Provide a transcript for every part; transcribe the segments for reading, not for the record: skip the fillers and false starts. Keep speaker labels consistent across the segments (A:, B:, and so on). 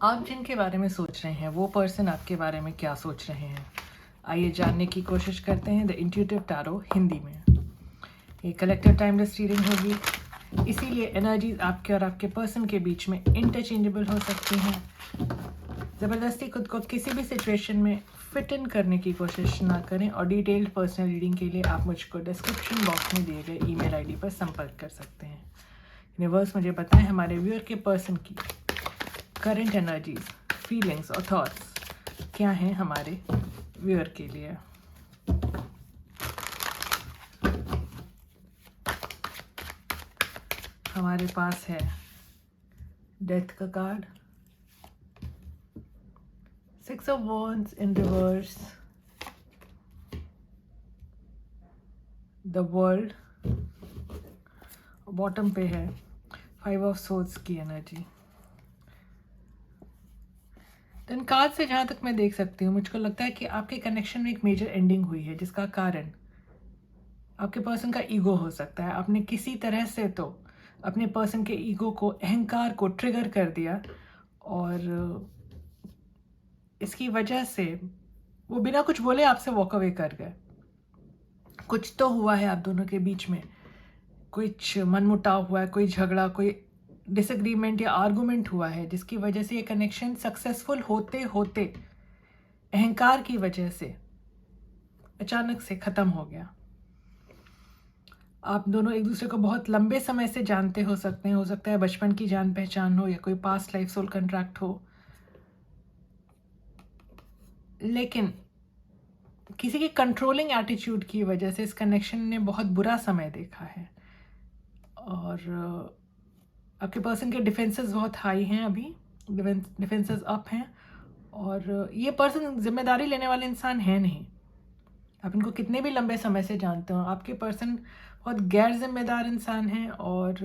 A: आप जिनके बारे में सोच रहे हैं वो पर्सन आपके बारे में क्या सोच रहे हैं, आइए जानने की कोशिश करते हैं द इंट्यूटिव टैरो हिंदी में। ये कलेक्टिव टाइमलेस रीडिंग होगी, इसीलिए एनर्जीज आपके और आपके पर्सन के बीच में इंटरचेंजेबल हो सकती हैं। ज़बरदस्ती खुद को किसी भी सिचुएशन में फिट इन करने की कोशिश ना करें और डिटेल्ड पर्सनल रीडिंग के लिए आप मुझको डिस्क्रिप्शन बॉक्स में दिए गए ईमेल आईडी पर संपर्क कर सकते हैं। यूनिवर्स मुझे बताएं हमारे व्यूअर के पर्सन की करंट एनर्जीज, फीलिंग्स और थॉट्स क्या हैं हमारे व्यूअर के लिए। हमारे पास है डेथ का card, 6 of Wands in reverse, the world, bottom पे है 5 of Swords की एनर्जी। इन कार्ड से जहाँ तक मैं देख सकती हूँ, मुझको लगता है कि आपके कनेक्शन में एक मेजर एंडिंग हुई है, जिसका कारण आपके पर्सन का ईगो हो सकता है। आपने किसी तरह से तो अपने पर्सन के ईगो को, अहंकार को ट्रिगर कर दिया और इसकी वजह से वो बिना कुछ बोले आपसे वॉक अवे कर गए। कुछ तो हुआ है आप दोनों के बीच में, कुछ मनमुटाव हुआ है, कोई झगड़ा, कोई डिसएग्रीमेंट या आर्गुमेंट हुआ है, जिसकी वजह से ये कनेक्शन सक्सेसफुल होते होते अहंकार की वजह से अचानक से ख़त्म हो गया। आप दोनों एक दूसरे को बहुत लंबे समय से जानते हो सकते हैं, हो सकता है बचपन की जान पहचान हो या कोई पास्ट लाइफ सोल कंट्रैक्ट हो, लेकिन किसी के कंट्रोलिंग एटीट्यूड की वजह से इस कनेक्शन ने बहुत बुरा समय देखा है और आपके पर्सन के डिफेंसेस बहुत हाई हैं, अभी डिफेंसेस अप हैं और ये पर्सन जिम्मेदारी लेने वाले इंसान है नहीं। आप इनको कितने भी लंबे समय से जानते हो, आपके पर्सन बहुत गैर जिम्मेदार इंसान हैं और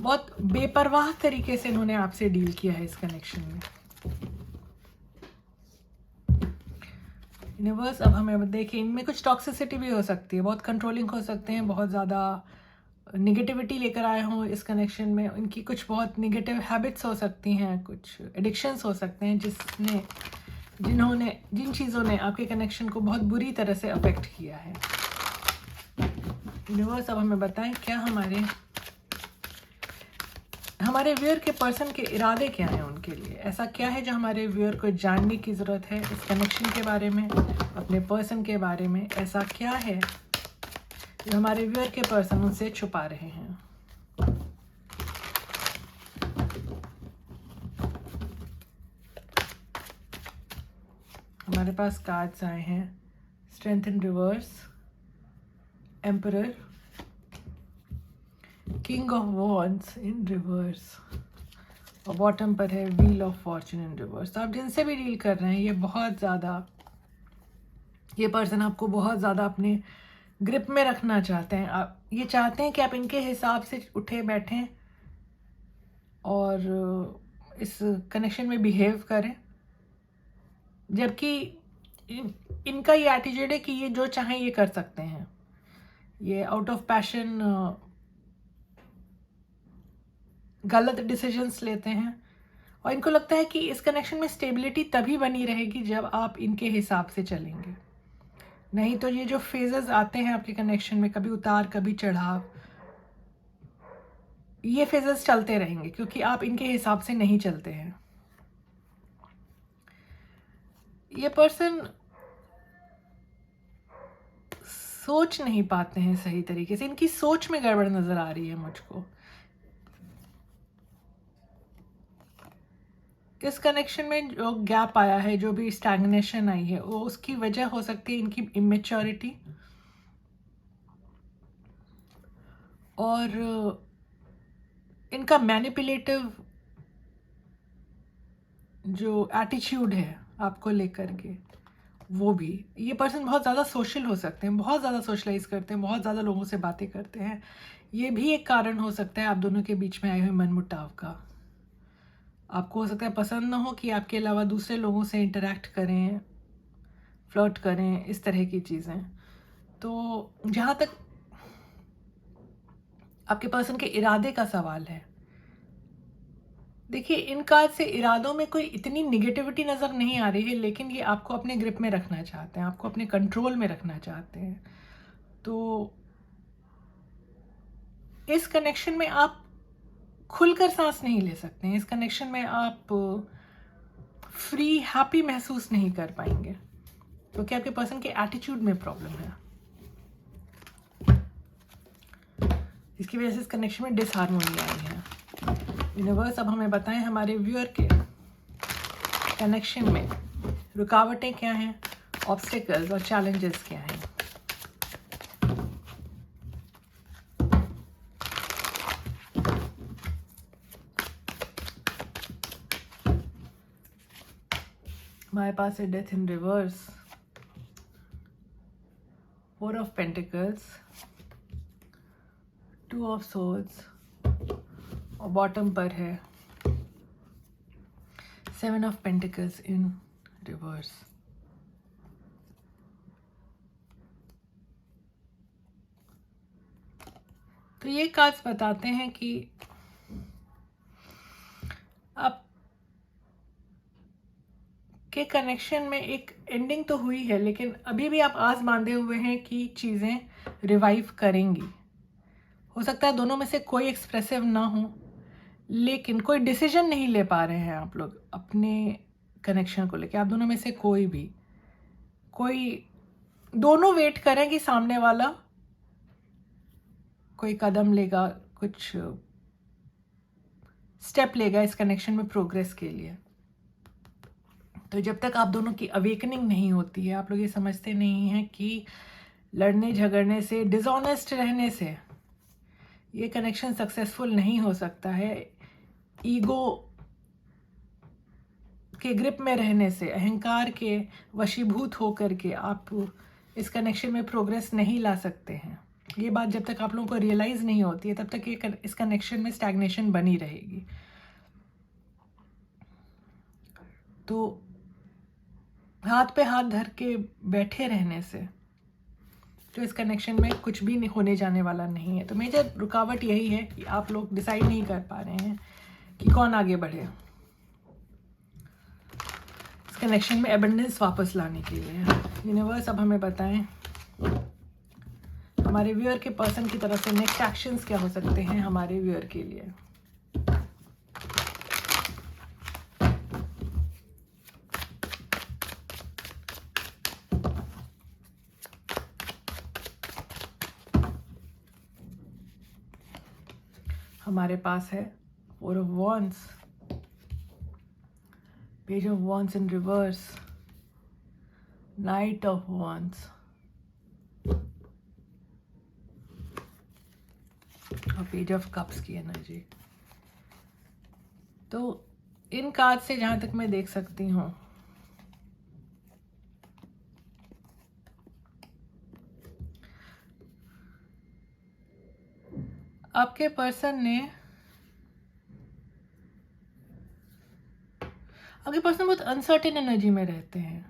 A: बहुत बेपरवाह तरीके से इन्होंने आपसे डील किया है इस कनेक्शन में। यूनिवर्स अब हमें देखिए, इनमें कुछ टॉक्सिसिटी भी हो सकती है, बहुत कंट्रोलिंग हो सकते हैं, बहुत ज़्यादा निगेटिविटी लेकर आए हों इस कनेक्शन में। इनकी कुछ बहुत निगेटिव हैबिट्स हो सकती हैं, कुछ एडिक्शंस हो सकते हैं जिन चीज़ों ने आपके कनेक्शन को बहुत बुरी तरह से अफेक्ट किया है। यूनिवर्स अब हमें बताएं क्या हमारे व्यूअर के पर्सन के इरादे क्या हैं उनके लिए, ऐसा क्या है जो हमारे व्यूअर को जानने की ज़रूरत है इस कनेक्शन के बारे में, अपने पर्सन के बारे में। ऐसा क्या है जो हमारे व्यूअर के पर्सन उनसे छुपा रहे हैं। हमारे पास कार्ड्स आए हैं, strength in reverse, emperor, king of wands in reverse और बॉटम पर है wheel of Fortune in reverse. तो आप जिनसे भी डील कर रहे हैं, ये पर्सन आपको बहुत ज़्यादा अपने ग्रिप में रखना चाहते हैं। आप ये चाहते हैं कि आप इनके हिसाब से उठे बैठें और इस कनेक्शन में बिहेव करें, जबकि इनका ये एटीट्यूड है कि ये जो चाहें ये कर सकते हैं। ये आउट ऑफ पैशन गलत डिसीजंस लेते हैं और इनको लगता है कि इस कनेक्शन में स्टेबिलिटी तभी बनी रहेगी जब आप इनके हिसाब से चलेंगे। नहीं तो ये जो फेजेस आते हैं आपके कनेक्शन में, कभी उतार कभी चढ़ाव, ये फेजेस चलते रहेंगे क्योंकि आप इनके हिसाब से नहीं चलते हैं। ये पर्सन सोच नहीं पाते हैं सही तरीके से, इनकी सोच में गड़बड़ नजर आ रही है मुझको। इस कनेक्शन में जो गैप आया है, जो भी स्टैग्नेशन आई है, वो उसकी वजह हो सकती है इनकी इमेच्योरिटी और इनका मैनिपुलेटिव जो एटीट्यूड है आपको लेकर के, वो भी। ये पर्सन बहुत ज़्यादा सोशल हो सकते हैं, बहुत ज़्यादा सोशलाइज करते हैं, बहुत ज़्यादा लोगों से बातें करते हैं। ये भी एक कारण हो सकता है आप दोनों के बीच में आए हुए मनमुटाव का। आपको हो सकता है पसंद ना हो कि आपके अलावा दूसरे लोगों से इंटरेक्ट करें, फ्लर्ट करें, इस तरह की चीज़ें। तो जहाँ तक आपके पर्सन के इरादे का सवाल है, देखिए, इन कार्ड से इरादों में कोई इतनी निगेटिविटी नज़र नहीं आ रही है, लेकिन ये आपको अपने ग्रिप में रखना चाहते हैं, आपको अपने कंट्रोल में रखना चाहते हैं। तो इस कनेक्शन में आप खुलकर सांस नहीं ले सकते हैं। इस कनेक्शन में आप फ्री, हैप्पी महसूस नहीं कर पाएंगे, क्योंकि आपके पर्सन के एटीट्यूड में प्रॉब्लम है, जिसकी वजह से इस कनेक्शन में डिसहार्मोनी आई है। यूनिवर्स अब हमें बताएं हमारे व्यूअर के कनेक्शन में रुकावटें क्या हैं, ऑब्स्टिकल्स और चैलेंजेस क्या हैं। हमारे पास है death in reverse, 4 of pentacles, 2 of swords और बॉटम पर है 7 ऑफ पेंटिकल्स इन रिवर्स। तो ये कार्ड्स बताते हैं कि आप के कनेक्शन में एक एंडिंग तो हुई है, लेकिन अभी भी आप आस बांधे हुए हैं कि चीज़ें रिवाइव करेंगी। हो सकता है दोनों में से कोई एक्सप्रेसिव ना हो, लेकिन कोई डिसीजन नहीं ले पा रहे हैं आप लोग अपने कनेक्शन को लेकर। आप दोनों में से दोनों वेट करें कि सामने वाला कोई कदम लेगा, कुछ स्टेप लेगा इस कनेक्शन में प्रोग्रेस के लिए। तो जब तक आप दोनों की अवेकनिंग नहीं होती है, आप लोग ये समझते नहीं हैं कि लड़ने झगड़ने से, डिसऑनेस्ट रहने से ये कनेक्शन सक्सेसफुल नहीं हो सकता है। ईगो के ग्रिप में रहने से, अहंकार के वशीभूत होकर के आप इस कनेक्शन में प्रोग्रेस नहीं ला सकते हैं। ये बात जब तक आप लोगों को रियलाइज़ नहीं होती है, तब तक इस कनेक्शन में स्टैग्नेशन बनी रहेगी। तो हाथ पे हाथ धर के बैठे रहने से तो इस कनेक्शन में कुछ भी होने जाने वाला नहीं है। तो मेजर रुकावट यही है कि आप लोग डिसाइड नहीं कर पा रहे हैं कि कौन आगे बढ़े इस कनेक्शन में एबंडेंस वापस लाने के लिए। यूनिवर्स अब हमें बताएं हमारे व्यूअर के पर्सन की तरफ से नेक्स्ट एक्शंस क्या हो सकते हैं हमारे व्यूअर के लिए। हमारे पास है 4 of wands, page of wands in reverse, night of wands और पेज ऑफ कप्स की एनर्जी। तो इन कार्ड से जहां तक मैं देख सकती हूँ, आपके पर्सन बहुत अनसर्टेन एनर्जी में रहते हैं।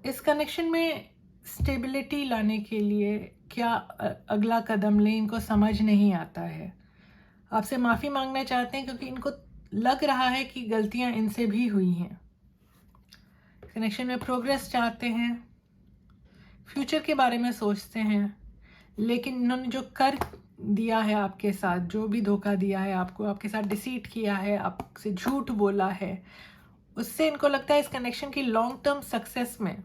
A: इस कनेक्शन में स्टेबिलिटी लाने के लिए क्या अगला कदम लें, इनको समझ नहीं आता है। आपसे माफ़ी मांगना चाहते हैं क्योंकि इनको लग रहा है कि गलतियां इनसे भी हुई हैं। कनेक्शन में प्रोग्रेस चाहते हैं, फ्यूचर के बारे में सोचते हैं, लेकिन इन्होंने जो कर दिया है आपके साथ, जो भी धोखा दिया है आपको, आपके साथ डिसीट किया है, आपसे झूठ बोला है, उससे इनको लगता है इस कनेक्शन की लॉन्ग टर्म सक्सेस में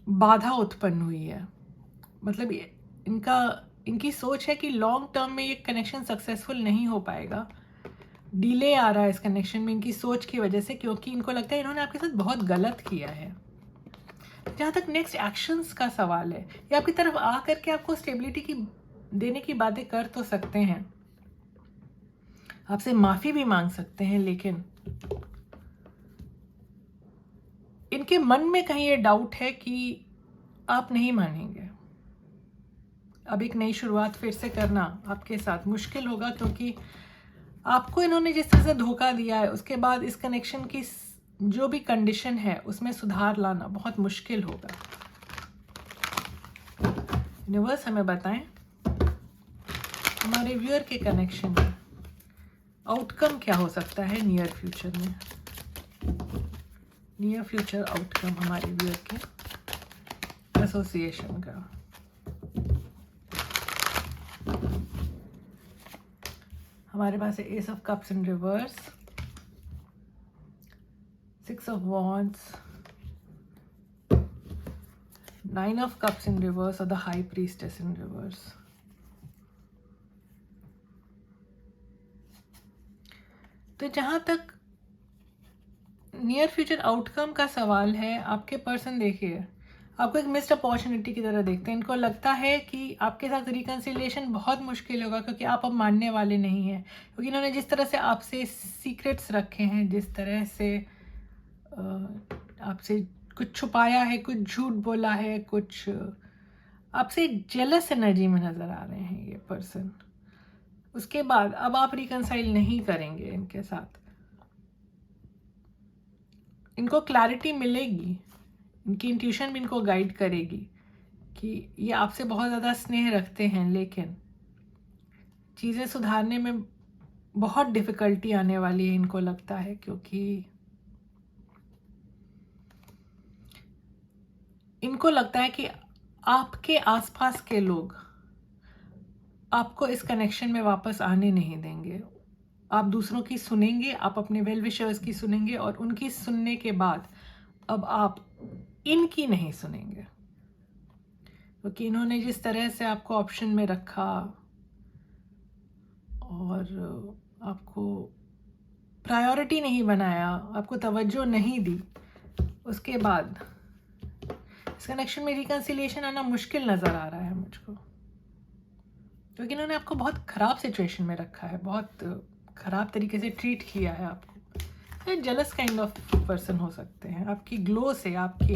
A: बाधा उत्पन्न हुई है। मतलब इनकी सोच है कि लॉन्ग टर्म में ये कनेक्शन सक्सेसफुल नहीं हो पाएगा। डिले आ रहा है इस कनेक्शन में इनकी सोच की वजह से, क्योंकि इनको लगता है इन्होंने आपके साथ बहुत गलत किया है। जहाँ तक नेक्स्ट एक्शंस का सवाल है, ये आपकी तरफ आ करके आपको स्टेबिलिटी देने की बातें कर तो सकते हैं, आपसे माफ़ी भी मांग सकते हैं, लेकिन इनके मन में कहीं ये डाउट है कि आप नहीं मानेंगे। अब एक नई शुरुआत फिर से करना आपके साथ मुश्किल होगा, क्योंकि आपको इन्होंने जिस तरह से धोखा दिया है, उसके बाद इस कनेक्शन की जो भी कंडीशन है उसमें सुधार लाना बहुत मुश्किल होगा। यूनिवर्स हमें बताएं हमारे व्यूअर के कनेक्शन में आउटकम क्या हो सकता है नियर फ्यूचर में, नियर फ्यूचर आउटकम हमारे व्यूअर के एसोसिएशन का। हमारे पास है S of cups in reverse, 6 of wands, 9 of cups in reverse और the high priestess in reverse। तो जहां तक नियर फ्यूचर आउटकम का सवाल है, आपके पर्सन देखिए आपको एक मिस्ड अपॉर्चुनिटी की तरह देखते हैं। इनको लगता है कि आपके साथ रिकन्सिलिएशन बहुत मुश्किल होगा क्योंकि आप अब मानने वाले नहीं हैं, क्योंकि इन्होंने जिस तरह से आपसे सीक्रेट्स रखे हैं, जिस तरह से आपसे कुछ छुपाया है, कुछ झूठ बोला है, कुछ आपसे जेलस एनर्जी में नज़र आ रहे हैं ये पर्सन। उसके बाद अब आप रिकंसाइल नहीं करेंगे इनके साथ, इनको क्लैरिटी मिलेगी, इनकी इंट्यूशन भी इनको गाइड करेगी कि ये आपसे बहुत ज़्यादा स्नेह रखते हैं, लेकिन चीज़ें सुधारने में बहुत डिफ़िकल्टी आने वाली है इनको लगता है, क्योंकि इनको लगता है कि आपके आसपास के लोग आपको इस कनेक्शन में वापस आने नहीं देंगे। आप दूसरों की सुनेंगे, आप अपने वेल विशर्स की सुनेंगे और उनकी सुनने के बाद अब आप इनकी नहीं सुनेंगे, क्योंकि इन्होंने जिस तरह से आपको ऑप्शन में रखा और आपको प्रायोरिटी नहीं बनाया, आपको तवज्जो नहीं दी, उसके बाद इस कनेक्शन में रिकन्सिलिएशन आना मुश्किल नज़र आ रहा है मुझको, क्योंकि इन्होंने आपको बहुत ख़राब सिचुएशन में रखा है, बहुत ख़राब तरीके से ट्रीट किया है आपको। ये जेलस काइंड ऑफ पर्सन हो सकते हैं, आपकी ग्लो से, आपके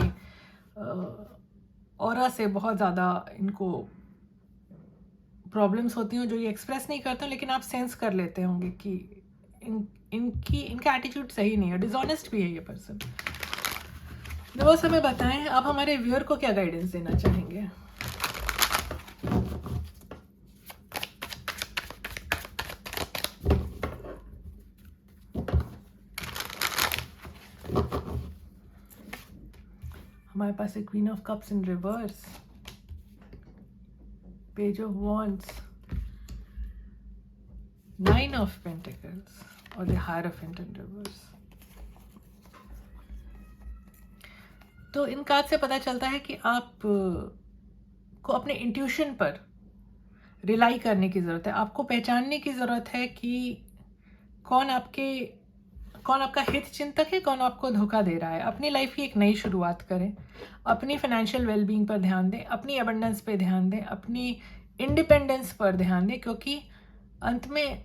A: ऑरा से बहुत ज़्यादा इनको प्रॉब्लम्स होती हैं जो ये एक्सप्रेस नहीं करते हैं, लेकिन आप सेंस कर लेते होंगे कि इनका एटीट्यूड सही नहीं है, डिसऑनेस्ट भी है ये पर्सन। वो हमें बताएं आप हमारे व्यूअर को क्या गाइडेंस देना चाहेंगे। हमारे पास है queen of cups in reverse, page of wands, 9 of pentacles और द हायरोफेंट इन रिवर्स। तो इन कार्ड से पता चलता है कि आप को अपने इंट्यूशन पर रिलाई करने की ज़रूरत है, आपको पहचानने की ज़रूरत है कि कौन आपका हित चिंतक है, कौन आपको धोखा दे रहा है। अपनी लाइफ की एक नई शुरुआत करें, अपनी फाइनेंशियल वेलबींग पर ध्यान दें, अपनी अबंडेंस पे ध्यान दें, अपनी इंडिपेंडेंस पर ध्यान दें, क्योंकि अंत में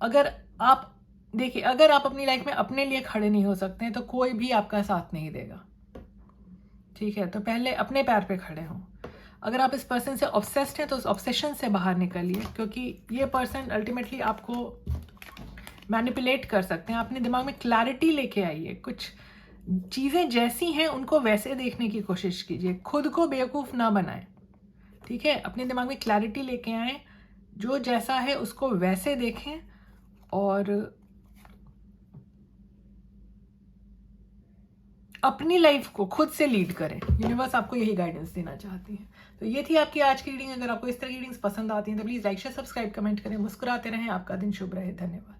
A: अगर आप देखिए, अगर आप अपनी लाइफ में अपने लिए खड़े नहीं हो सकते हैं तो कोई भी आपका साथ नहीं देगा, ठीक है। तो पहले अपने पैर पे खड़े हों। अगर आप इस पर्सन से ऑब्सेस्ड हैं तो उस ऑब्सेशन से बाहर निकलिए, क्योंकि ये पर्सन अल्टीमेटली आपको मैनिपुलेट कर सकते हैं। अपने दिमाग में क्लैरिटी लेके आइए, कुछ चीज़ें जैसी हैं उनको वैसे देखने की कोशिश कीजिए, खुद को बेवकूफ़ ना बनाएं, ठीक है। अपने दिमाग में क्लैरिटी लेके आएँ, जो जैसा है उसको वैसे देखें और अपनी लाइफ को खुद से लीड करें। यूनिवर्स आपको यही गाइडेंस देना चाहती है। तो ये थी आपकी आज की रीडिंग। अगर आपको इस तरह की रीडिंग्स पसंद आती हैं तो please like share subscribe comment करें, मुस्कुराते रहें। आपका दिन शुभ रहे। धन्यवाद।